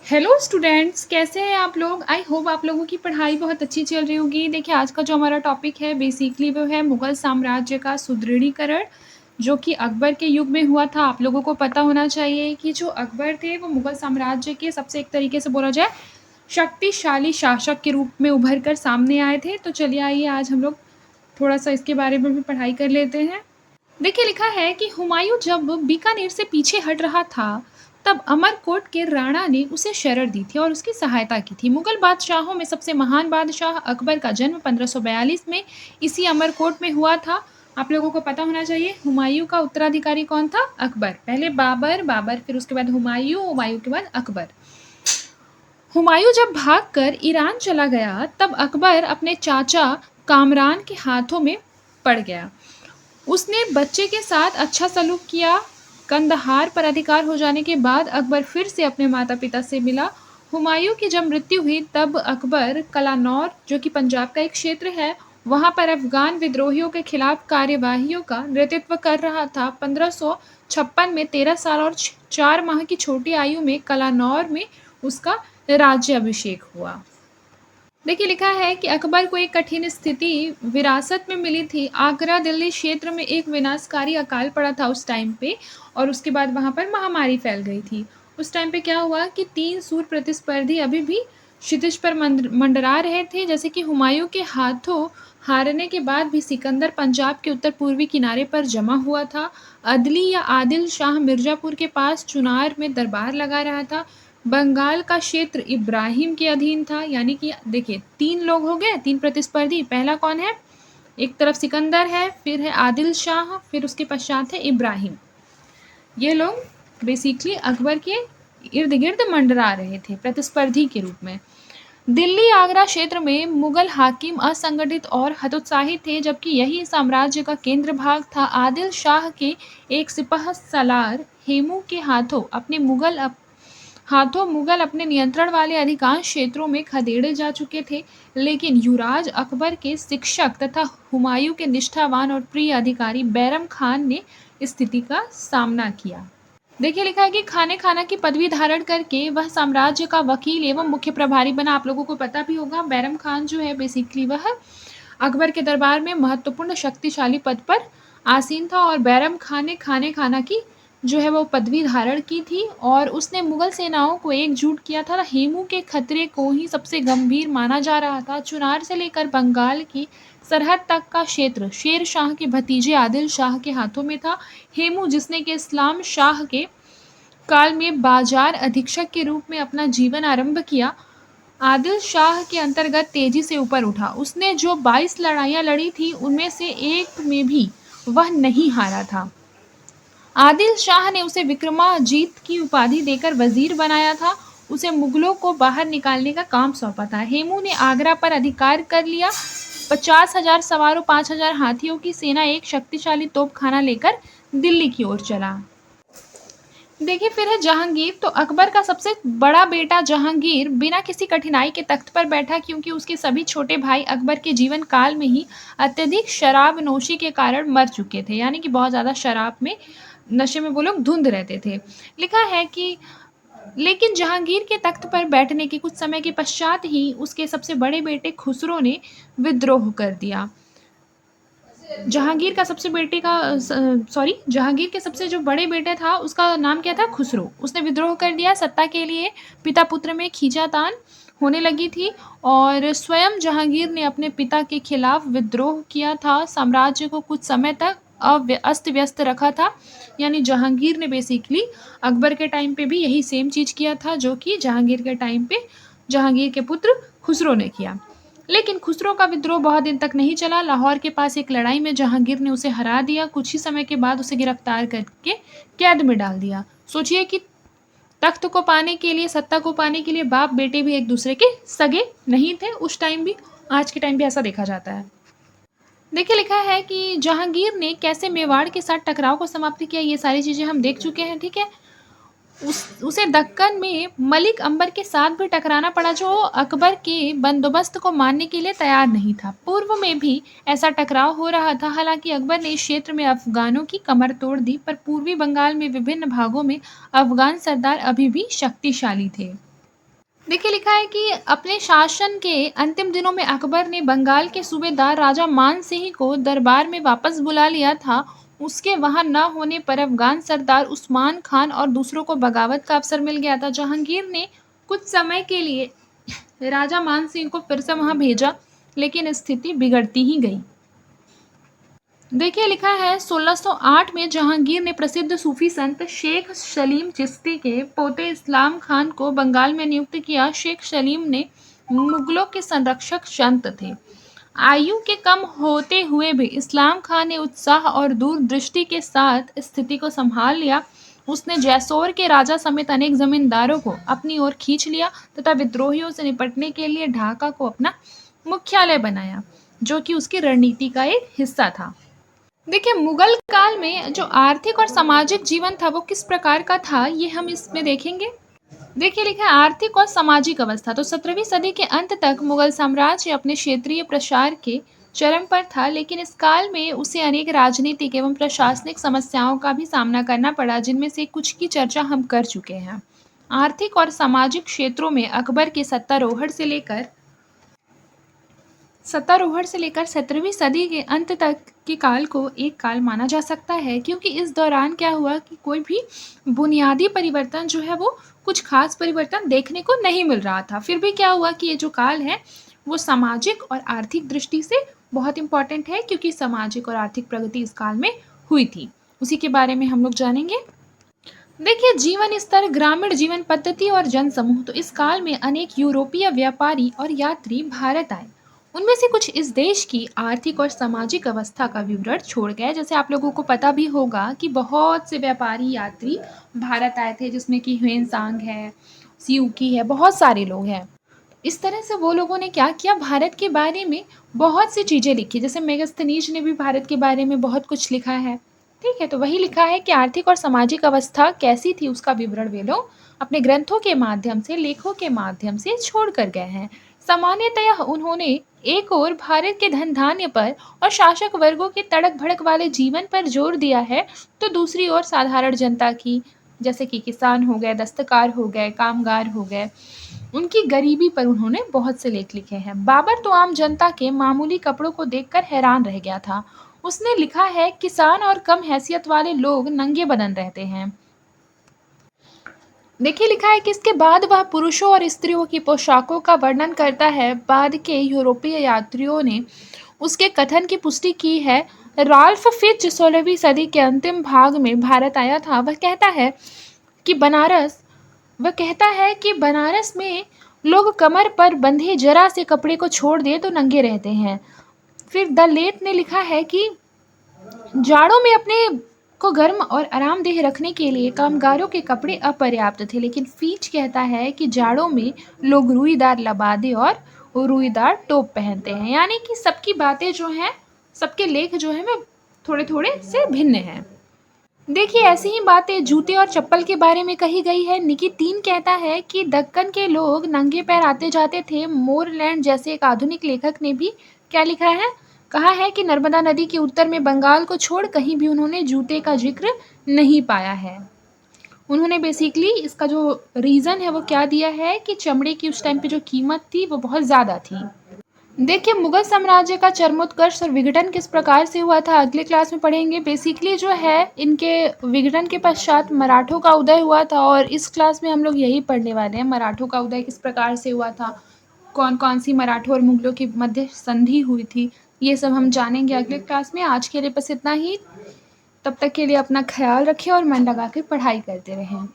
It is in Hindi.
हेलो स्टूडेंट्स, कैसे हैं आप लोग। आई होप आप लोगों की पढ़ाई बहुत अच्छी चल रही होगी। देखिए, आज का जो हमारा टॉपिक है बेसिकली वो है मुग़ल साम्राज्य का सुदृढ़ीकरण, जो कि अकबर के युग में हुआ था। आप लोगों को पता होना चाहिए कि जो अकबर थे वो मुग़ल साम्राज्य के सबसे, एक तरीके से बोला जाए, शक्तिशाली शासक के रूप में उभर कर सामने आए थे। तो चलिए, आइए आज हम लोग थोड़ा-सा इसके बारे में भी पढ़ाई कर लेते हैं। देखिए, लिखा है कि हुमायूं जब बीकानेर से पीछे हट रहा था, तब अमरकोट के राणा ने उसे शरण दी थी और उसकी सहायता की थी। मुगल बादशाहों में सबसे महान बादशाह अकबर का जन्म 1542 में इसी अमरकोट में हुआ था। आप लोगों को पता होना चाहिए, हुमायूं का उत्तराधिकारी कौन था? अकबर। पहले बाबर, बाबर फिर उसके बाद हुमायूं, हुमायूं के बाद अकबर। हुमायूं जब भागकर ईरान चला गया, तब अकबर अपने चाचा कामरान के हाथों में पड़ गया। उसने बच्चे के साथ अच्छा सलूक किया। कंदहार पर अधिकार हो जाने के बाद अकबर फिर से अपने माता पिता से मिला। हुमायूं की जब मृत्यु हुई, तब अकबर कलानौर, जो कि पंजाब का एक क्षेत्र है, वहां पर अफगान विद्रोहियों के खिलाफ कार्यवाहियों का नेतृत्व कर रहा था। 1556 में 13 साल और 4 माह की छोटी आयु में कलानौर में उसका राज्याभिषेक हुआ। देखिए, लिखा है कि अकबर को एक कठिन स्थिति विरासत में मिली थी। आगरा दिल्ली क्षेत्र में एक विनाशकारी अकाल पड़ा था उस टाइम पे, और उसके बाद वहाँ पर महामारी फैल गई थी। उस टाइम पे क्या हुआ कि 3 सूर प्रतिस्पर्धी अभी भी क्षितिज पर मंडरा रहे थे। जैसे कि हुमायूं के हाथों हारने के बाद भी सिकंदर पंजाब के उत्तर पूर्वी किनारे पर जमा हुआ था। अदली या आदिल शाह मिर्जापुर के पास चुनार में दरबार लगा रहा था। बंगाल का क्षेत्र इब्राहिम के अधीन था। यानी कि देखिए, 3 लोग हो गए, 3 प्रतिस्पर्धी। पहला कौन है? एक तरफ सिकंदर है, फिर है आदिल शाह, फिर उसके पश्चात है इब्राहिम। ये लोग बेसिकली अकबर के इर्द गिर्द मंडरा रहे थे प्रतिस्पर्धी के रूप में। दिल्ली आगरा क्षेत्र में मुगल हाकिम असंगठित और हतोत्साहित थे, जबकि यही साम्राज्य का केंद्र भाग था। आदिल शाह के एक सिपह सलार हेमू के हाथों मुगल अपने नियंत्रण वाले अधिकांश क्षेत्रों में खदेड़े जा चुके थे। लेकिन युवराज अकबर के शिक्षक तथा हुमायूं के निष्ठावान और प्रिय अधिकारी बैरम खान ने स्थिति का सामना किया। देखिए, लिखा है कि खाने खाना की पदवी धारण करके वह साम्राज्य का वकील एवं मुख्य प्रभारी बना। आप लोगों को पता भी होगा, बैरम खान जो है बेसिकली वह अकबर के दरबार में महत्वपूर्ण शक्तिशाली पद पर आसीन था, और बैरम खान ने खाने खाना की जो है वो पदवी धारण की थी, और उसने मुगल सेनाओं को एकजुट किया था। हेमू के खतरे को ही सबसे गंभीर माना जा रहा था। चुनार से लेकर बंगाल की सरहद तक का क्षेत्र शेर शाह के भतीजे आदिल शाह के हाथों में था। हेमू, जिसने कि इस्लाम शाह के काल में बाजार अधीक्षक के रूप में अपना जीवन आरंभ किया, आदिल शाह के अंतर्गत तेजी से ऊपर उठा। उसने जो 22 लड़ाइयाँ लड़ी थी, उनमें से एक में भी वह नहीं हारा था। आदिल शाह ने उसे विक्रमाजीत की उपाधि देकर वजीर बनाया था। उसे मुगलों को बाहर निकालने का काम सौंपा था। हेमू ने आगरा पर अधिकार कर लिया। 50,000 सवारों, 5,000 हाथियों की सेना एक शक्तिशाली तोपखाना लेकर दिल्ली की ओर चला। देखिए, फिर है जहांगीर। तो अकबर का सबसे बड़ा बेटा जहांगीर बिना किसी कठिनाई के तख्त पर बैठा, क्योंकि उसके सभी छोटे भाई अकबर के जीवन काल में ही अत्यधिक शराब नोशी के कारण मर चुके थे। यानी कि बहुत ज़्यादा शराब में, नशे में वो लोग धुंध रहते थे। लिखा है कि लेकिन जहांगीर के तख्त पर बैठने के कुछ समय के पश्चात ही उसके सबसे बड़े बेटे खुसरो ने विद्रोह कर दिया। जहांगीर के सबसे जो बड़े बेटे था, उसका नाम क्या था? खुसरो। उसने विद्रोह कर दिया। सत्ता के लिए पिता पुत्र में खींचातान होने लगी थी, और स्वयं जहांगीर ने अपने पिता के खिलाफ विद्रोह किया था। साम्राज्य को कुछ समय तक अस्त व्यस्त रखा था। यानी जहांगीर ने बेसिकली अकबर के टाइम पे भी यही सेम चीज़ किया था, जो कि जहांगीर के टाइम पे जहांगीर के पुत्र खुसरो ने किया। लेकिन खुसरो का विद्रोह बहुत दिन तक नहीं चला। लाहौर के पास एक लड़ाई में जहांगीर ने उसे हरा दिया। कुछ ही समय के बाद उसे गिरफ्तार करके कैद में डाल दिया। सोचिए कि तख्त को पाने के लिए, सत्ता को पाने के लिए बाप बेटे भी एक दूसरे के सगे नहीं थे उस टाइम भी। आज के टाइम भी ऐसा देखा जाता है। देखिए, लिखा है कि जहांगीर ने कैसे मेवाड़ के साथ टकराव को समाप्त किया। ये सारी चीज़ें हम देख चुके हैं, ठीक है। उसे दक्कन में मलिक अंबर के साथ भी टकराना पड़ा, जो अकबर के बंदोबस्त को मानने के लिए तैयार नहीं था। पूर्व में भी ऐसा टकराव हो रहा था। हालांकि अकबर ने इस क्षेत्र में अफगानों की कमर तोड़ दी, पर पूर्वी बंगाल में विभिन्न भागों में अफगान सरदार अभी भी शक्तिशाली थे। देखिए लिखा है कि अपने शासन के अंतिम दिनों में अकबर ने बंगाल के सूबेदार राजा मान सिंह को दरबार में वापस बुला लिया था। उसके वहां न होने पर अफगान सरदार उस्मान खान और दूसरों को बगावत का अवसर मिल गया था। जहांगीर ने कुछ समय के लिए राजा मान सिंह को फिर से वहां भेजा, लेकिन स्थिति बिगड़ती ही गई। देखिए लिखा है 1608 में जहांगीर ने प्रसिद्ध सूफी संत शेख सलीम चिश्ती के पोते इस्लाम खान को बंगाल में नियुक्त किया। शेख सलीम ने मुगलों के संरक्षक संत थे। आयु के कम होते हुए भी इस्लाम खान ने उत्साह और दूरदृष्टि के साथ स्थिति को संभाल लिया। उसने जैसोर के राजा समेत अनेक जमींदारों को अपनी ओर खींच लिया तथा विद्रोहियों से निपटने के लिए ढाका को अपना मुख्यालय बनाया, जो कि उसकी रणनीति का एक हिस्सा था। देखिए मुगल काल में जो आर्थिक और सामाजिक जीवन था वो किस प्रकार का था, ये हम इसमें देखेंगे। देखिए लिखा है आर्थिक और सामाजिक अवस्था। तो 17वीं सदी के अंत तक मुगल साम्राज्य अपने क्षेत्रीय प्रसार के चरम पर था, लेकिन इस काल में उसे अनेक राजनीतिक एवं प्रशासनिक समस्याओं का भी सामना करना पड़ा, जिनमें से कुछ की चर्चा हम कर चुके हैं। आर्थिक और सामाजिक क्षेत्रों में अकबर के सत्तारोहण से लेकर 17वीं सदी के अंत तक के काल को एक काल माना जा सकता है, क्योंकि इस दौरान क्या हुआ कि कोई भी बुनियादी परिवर्तन जो है वो कुछ खास परिवर्तन देखने को नहीं मिल रहा था। फिर भी क्या हुआ कि ये जो काल है वो सामाजिक और आर्थिक दृष्टि से बहुत इंपॉर्टेंट है, क्योंकि सामाजिक और आर्थिक प्रगति इस काल में हुई थी। उसी के बारे में हम लोग जानेंगे। देखिए जीवन स्तर, ग्रामीण जीवन पद्धति और जनसमूह। तो इस काल में अनेक यूरोपीय व्यापारी और यात्री भारत आए। उनमें से कुछ इस देश की आर्थिक और सामाजिक अवस्था का विवरण छोड़ गए। जैसे आप लोगों को पता भी होगा कि बहुत से व्यापारी यात्री भारत आए थे, जिसमें कि ह्वेनसांग है, सियूकी है, बहुत सारे लोग हैं। इस तरह से वो लोगों ने क्या किया, भारत के बारे में बहुत सी चीज़ें लिखी। जैसे मेगस्थनीज ने भी भारत के बारे में बहुत कुछ लिखा है। ठीक है, तो वही लिखा है कि आर्थिक और सामाजिक अवस्था कैसी थी उसका विवरण वे लोग अपने ग्रंथों के माध्यम से, लेखों के माध्यम से छोड़ कर गए हैं। सामान्यतः उन्होंने एक ओर भारत के धन धान्य पर और शासक वर्गों के तड़क भड़क वाले जीवन पर जोर दिया है, तो दूसरी ओर साधारण जनता की, जैसे कि किसान हो गए, दस्तकार हो गए, कामगार हो गए, उनकी गरीबी पर उन्होंने बहुत से लेख लिखे हैं। बाबर तो आम जनता के मामूली कपड़ों को देखकर हैरान रह गया था। उसने लिखा है किसान और कम हैसियत वाले लोग नंगे बदन रहते हैं। देखिए लिखा है कि इसके बाद वह पुरुषों और स्त्रियों की पोशाकों का वर्णन करता है। बाद के यूरोपीय यात्रियों ने उसके कथन की पुष्टि की है। राल्फ फिच 16वीं सदी के अंतिम भाग में भारत आया था। वह कहता है कि बनारस में लोग कमर पर बंधे जरा से कपड़े को छोड़ दे तो नंगे रहते हैं। फिर द लेट ने लिखा है कि जाड़ों में अपने को गर्म और आरामदेह रखने के लिए कामगारों के कपड़े अपर्याप्त थे, लेकिन फीच कहता है कि जाड़ों में लोग रुईदार लबादे और रुईदार टोप पहनते हैं। यानी कि सबकी बातें जो हैं, सबके लेख जो हैं वे थोड़े थोड़े से भिन्न हैं। देखिए ऐसी ही बातें जूते और चप्पल के बारे में कही गई है। निकी 3 कहता है कि दक्कन के लोग नंगे पैर आते जाते थे। मोरलैंड जैसे एक आधुनिक लेखक ने भी क्या लिखा है, कहा है कि नर्मदा नदी के उत्तर में बंगाल को छोड़ कहीं भी उन्होंने जूते का जिक्र नहीं पाया है। उन्होंने बेसिकली इसका जो रीज़न है वो क्या दिया है कि चमड़े की उस टाइम पे जो कीमत थी वो बहुत ज़्यादा थी। देखिए मुगल साम्राज्य का चरमोत्कर्ष और विघटन किस प्रकार से हुआ था अगले क्लास में पढ़ेंगे। बेसिकली जो है इनके विघटन के पश्चात मराठों का उदय हुआ था, और इस क्लास में हम लोग यही पढ़ने वाले हैं, मराठों का उदय किस प्रकार से हुआ था, कौन कौन सी मराठों और मुगलों के मध्य संधि हुई थी, ये सब हम जानेंगे अगले क्लास में। आज के लिए बस इतना ही। तब तक के लिए अपना ख्याल रखें और मन लगा के पढ़ाई करते रहें।